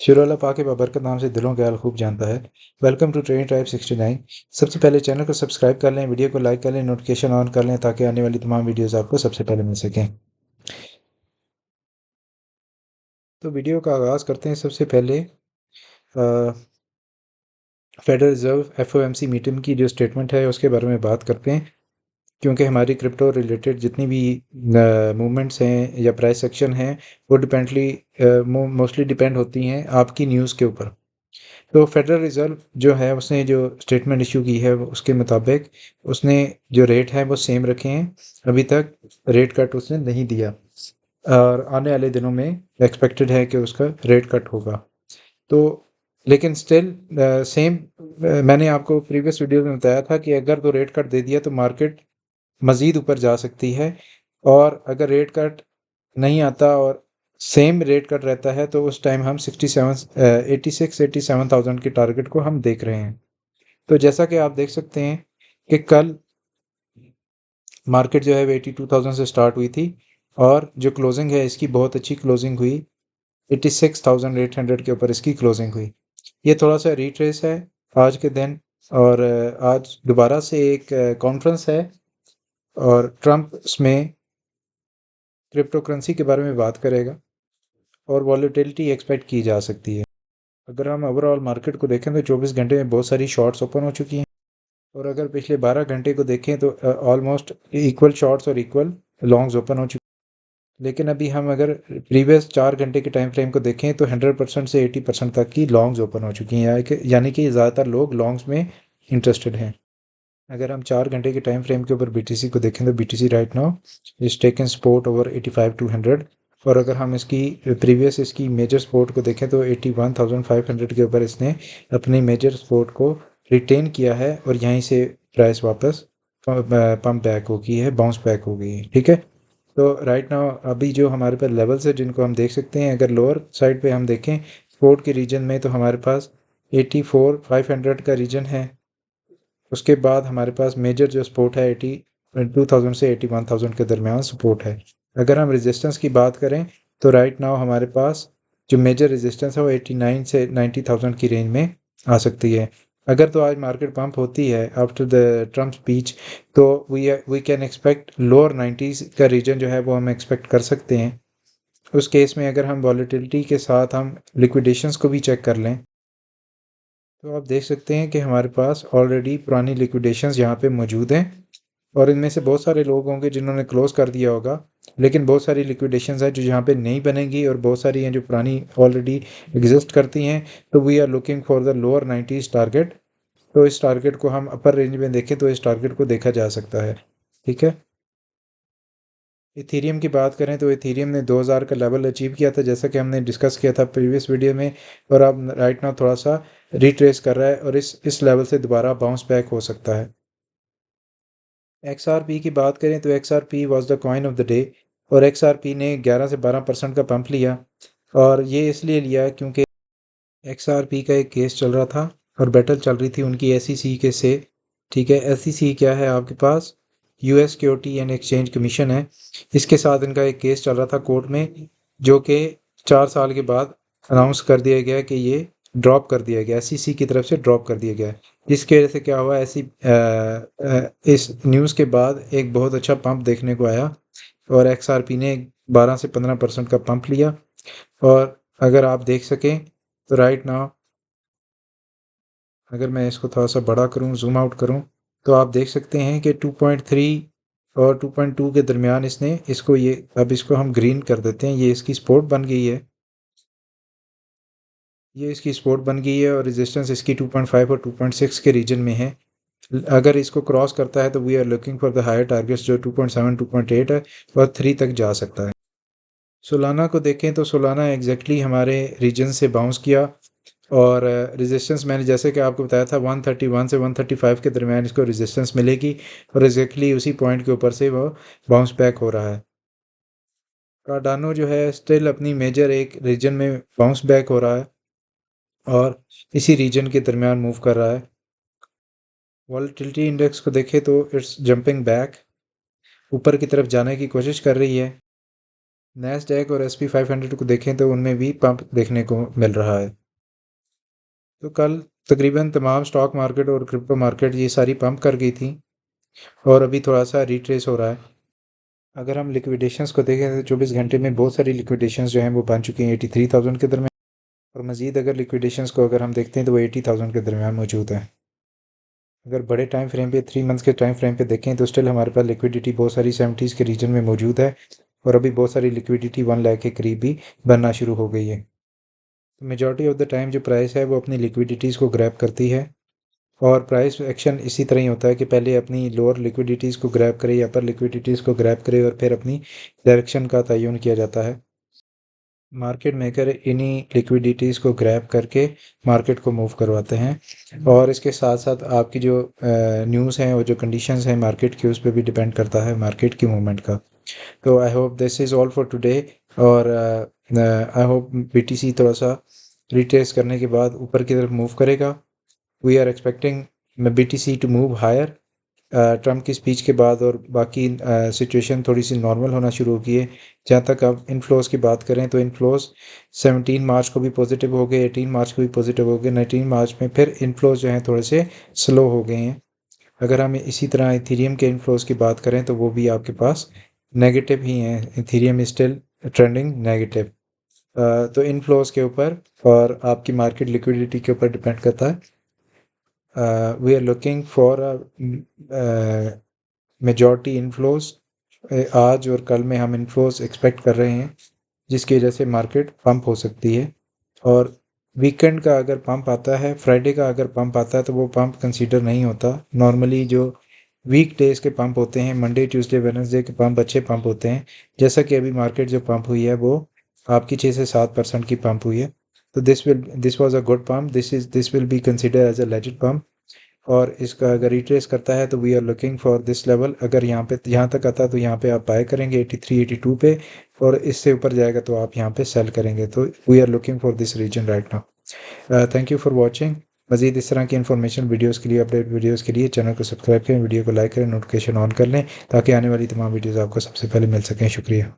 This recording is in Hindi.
शुरू पाक बाबरकत नाम से दिलों के हाल खूब जानता है। Welcome to training tribe 69। सबसे पहले चैनल को सब्सक्राइब कर लें, वीडियो को लाइक कर लें, नोटिफिकेशन ऑन कर लें ताकि आने वाली तमाम वीडियोस आपको सबसे पहले मिल सकें। तो वीडियो का आगाज़ करते हैं। सबसे पहले फेडरल रिजर्व FOMC मीटिंग की जो स्टेटमेंट है उसके बारे में बात करते हैं, क्योंकि हमारी क्रिप्टो रिलेटेड जितनी भी मूवमेंट्स हैं या प्राइस एक्शन हैं वो मोस्टली डिपेंड होती हैं आपकी न्यूज़ के ऊपर। तो फेडरल रिज़र्व जो है उसने जो स्टेटमेंट इशू की है उसके मुताबिक उसने जो रेट है वो सेम रखे हैं। अभी तक रेट कट उसने नहीं दिया और आने वाले दिनों में एक्सपेक्टेड है कि उसका रेट कट होगा। तो लेकिन स्टिल सेम, मैंने आपको प्रीवियस वीडियो में बताया था कि अगर तो रेट कट दे दिया तो मार्केट मज़ीद ऊपर जा सकती है, और अगर रेट कट नहीं आता और सेम रेट कट रहता है तो उस टाइम हम 86-87,000 के टारगेट को हम देख रहे हैं। तो जैसा कि आप देख सकते हैं कि कल मार्केट जो है वो 82,000 से स्टार्ट हुई थी और जो क्लोजिंग है इसकी बहुत अच्छी क्लोजिंग हुई। 86,800 के ऊपर इसकी क्लोजिंग हुई। ये थोड़ा सा रिट्रेस है आज के दिन, और आज दोबारा से एक कॉन्फ्रेंस है और ट्रंप उसमें क्रिप्टो करेंसी के बारे में बात करेगा और वॉलेटिलिटी एक्सपेक्ट की जा सकती है। अगर हम ओवरऑल मार्केट को देखें तो 24 घंटे में बहुत सारी शॉर्ट्स ओपन हो चुकी हैं, और अगर पिछले 12 घंटे को देखें तो ऑलमोस्ट इक्वल शॉर्ट्स और इक्वल लॉन्ग्स ओपन हो चुकी हैं। लेकिन अभी हम अगर प्रीवियस 4 घंटे के टाइम फ्रेम को देखें तो 100% से 80% तक की लॉन्ग्स ओपन हो चुकी हैं, यानी कि ज़्यादातर लोग लॉन्ग्स में इंटरेस्टेड हैं। अगर हम 4 घंटे के टाइम फ्रेम के ऊपर BTC को देखें तो BTC right now is taken support over 85-200, और अगर हम इसकी प्रीवियस इसकी मेजर सपोर्ट को देखें तो 81,500 के ऊपर इसने अपनी मेजर सपोर्ट को रिटेन किया है और यहीं से प्राइस वापस पंप बैक हो गई है, बाउंस बैक हो गई है। ठीक है, तो राइट नाउ अभी जो हमारे पास लेवल्स है जिनको हम देख सकते हैं, अगर लोअर साइड पे हम देखें सपोर्ट के रीजन में तो हमारे पास 84,500 का रीजन है। उसके बाद हमारे पास मेजर जो सपोर्ट है 82,000 से 81,000 के दरमियान सपोर्ट है। अगर हम रेजिस्टेंस की बात करें तो राइट नाउ हमारे पास जो मेजर रेजिस्टेंस है वो 89 से 90,000 की रेंज में आ सकती है। अगर तो आज मार्केट पंप होती है आफ्टर द ट्रम्प स्पीच तो we can expect lower 90s का रीजन जो है वो हम एक्सपेक्ट कर सकते हैं। उस केस में अगर हम वॉलेटिलिटी के साथ हम लिक्विडेशंस को भी चेक कर लें तो आप देख सकते हैं कि हमारे पास ऑलरेडी पुरानी लिक्विडेशंस यहाँ पे मौजूद हैं, और इनमें से बहुत सारे लोग होंगे जिन्होंने क्लोज कर दिया होगा, लेकिन बहुत सारी लिक्विडेशंस हैं जो यहाँ पे नहीं बनेंगी और बहुत सारी हैं जो पुरानी ऑलरेडी एग्जिस्ट करती हैं। तो we are looking for the lower 90s target. तो इस टारगेट को हम अपर रेंज में देखें तो इस टारगेट को देखा जा सकता है। ठीक है, इथीरियम की बात करें तो इथीरियम ने 2000 का लेवल अचीव किया था जैसा कि हमने डिस्कस किया था प्रीवियस वीडियो में, और अब राइट नाउ थोड़ा सा रिट्रेस कर रहा है और इस लेवल से दोबारा बाउंस बैक हो सकता है। XRP की बात करें तो XRP was the coin of the day, और XRP ने 11 से 12% का पंप लिया, और ये इसलिए लिया क्योंकि XRP का एक केस चल रहा था और बैटल चल रही थी उनकी SEC के से। ठीक है, SEC क्या है आपके पास, US security and exchange commission है। इसके साथ इनका एक केस चल रहा था कोर्ट में, जो कि 4 साल के बाद अनाउंस कर दिया गया कि ये ड्रॉप कर दिया गया, SEC की तरफ से ड्रॉप कर दिया गया। जिसकी वजह से क्या हुआ, इस न्यूज़ के बाद एक बहुत अच्छा पंप देखने को आया और XRP ने 12 से 15% का पंप लिया। और अगर आप देख सकें तो राइट नाउ अगर मैं इसको थोड़ा सा बड़ा करूं, जूम आउट करूं, तो आप देख सकते हैं कि 2.3 और 2.2 के दरमियान इसने इसको ये, अब इसको हम ग्रीन कर देते हैं, ये इसकी सपोर्ट बन गई है। ये इसकी सपोर्ट बन गई है और रेजिस्टेंस इसकी 2.5 और 2.6 के रीजन में है। अगर इसको क्रॉस करता है तो we are looking for the higher targets जो 2.7 2.8 है और 3 तक जा सकता है। सोलाना को देखें तो सोलाना एग्जैक्टली हमारे रीजन से बाउंस किया, और रेजिस्टेंस मैंने जैसे कि आपको बताया था 131 से 135 के दरमियान इसको रेजिस्टेंस मिलेगी, और एग्जैक्टली उसी पॉइंट के ऊपर से वो बाउंस बैक हो रहा है। कार्डानो जो है स्टिल अपनी मेजर एक रीजन में बाउंस बैक हो रहा है और इसी रीजन के दरमियान मूव कर रहा है। वॉलेटिलिटी इंडेक्स को देखें तो इट्स जंपिंग बैक, ऊपर की तरफ जाने की कोशिश कर रही है। नैस्डैक और SP 500 को देखें तो उनमें भी पंप देखने को मिल रहा है। तो कल तकरीबन तमाम स्टॉक मार्केट और क्रिप्टो मार्केट ये सारी पंप कर गई थी और अभी थोड़ा सा रिट्रेस हो रहा है। अगर हम लिक्विडेशंस को देखें तो 24 घंटे में बहुत सारी लिक्विडेशंस जो हैं वो बन चुकी हैं 83,000 के दरमियान, और मज़ीद अगर लिक्विडेशंस को अगर हम देखते हैं तो वो 80,000 के दरमियान मौजूद है। अगर बड़े टाइम फ्रेम पे 3 मंथ्स के टाइम फ्रेम पे देखें तो स्टिल हमारे पास लिक्विडिटी बहुत सारी 70s के रीजन में मौजूद है, और अभी बहुत सारी लिक्विडिटी 1 लाख के करीब भी बनना शुरू हो गई है। तो मेजॉरिटी ऑफ द टाइम जो प्राइस है वो अपनी लिक्विडिटीज़ को ग्रैब करती है, और प्राइस एक्शन इसी तरह ही होता है कि पहले अपनी लोअर लिक्विडिटीज़ को ग्रैब करे या अपर लिक्विडिटीज़ को ग्रैब करे और फिर अपनी डायरेक्शन का तयन किया जाता है। मार्केट मेकर इन्हीं लिक्विडिटीज़ को ग्रैब करके मार्केट को मूव करवाते हैं, और इसके साथ साथ आपकी जो न्यूज़ हैं और जो कंडीशंस हैं मार्केट की उस पर भी डिपेंड करता है मार्केट की मूवमेंट का। तो I hope this is all for today, और आई होप BTC थोड़ा सा रिट्रेस करने के बाद ऊपर की तरफ मूव करेगा। We are expecting BTC to move higher Trump की स्पीच के बाद, और बाकी सिचुएशन थोड़ी सी नॉर्मल होना शुरू हो गई है। जहाँ तक अब इनफ्लोज़ की बात करें तो इनफ्लोज़ 17 मार्च को भी पॉजिटिव हो गए, 18 मार्च को भी पॉजिटिव हो गए, 19 मार्च में फिर इनफ्लोज़ जो हैं थोड़े से स्लो हो गए हैं। अगर हम इसी तरह इथीरियम के इनफ्लोज़ की बात करें तो वो भी आपके पास नेगेटिव ही हैं, इथीरियम स्टिल ट्रेंडिंग नेगेटिव। तो इनफ्लोज़ के ऊपर और आपकी मार्केट लिक्विडिटी के ऊपर डिपेंड करता है। We are looking for majority inflows. आज और कल में हम इनफ्लोज एक्सपेक्ट कर रहे हैं, जिसकी वजह से मार्केट पंप हो सकती है। और वीकेंड का अगर पंप आता है, फ्राइडे का अगर पंप आता है तो वो पंप कंसीडर नहीं होता। नॉर्मली जो वीक डेज के पंप होते हैं, मंडे ट्यूसडे वेडनेसडे के पंप अच्छे पंप होते हैं। जैसा कि अभी मार्केट जो पंप हुई है वो आपकी 6 से 7% की पंप हुई है। तो this was a good pump, this will be consider as a legit pump. और इसका अगर रिट्रेस करता है तो we are looking for this level. अगर यहाँ तक आता है तो यहाँ पे आप बाय करेंगे 83 82 पे, और इससे ऊपर जाएगा तो आप यहाँ पे सेल करेंगे। तो we are looking for this region right now. Thank you for watching. मज़ीद इस तरह की इन्फॉर्मेशन वीडियोस के लिए, अपडेट वीडियोस के लिए चैनल को सब्सक्राइब करें, वीडियो को लाइक करें, नोटिफिकेशन ऑन कर लें ताकि आने वाली तमाम वीडियोस आपको सबसे पहले मिल सकें। शुक्रिया।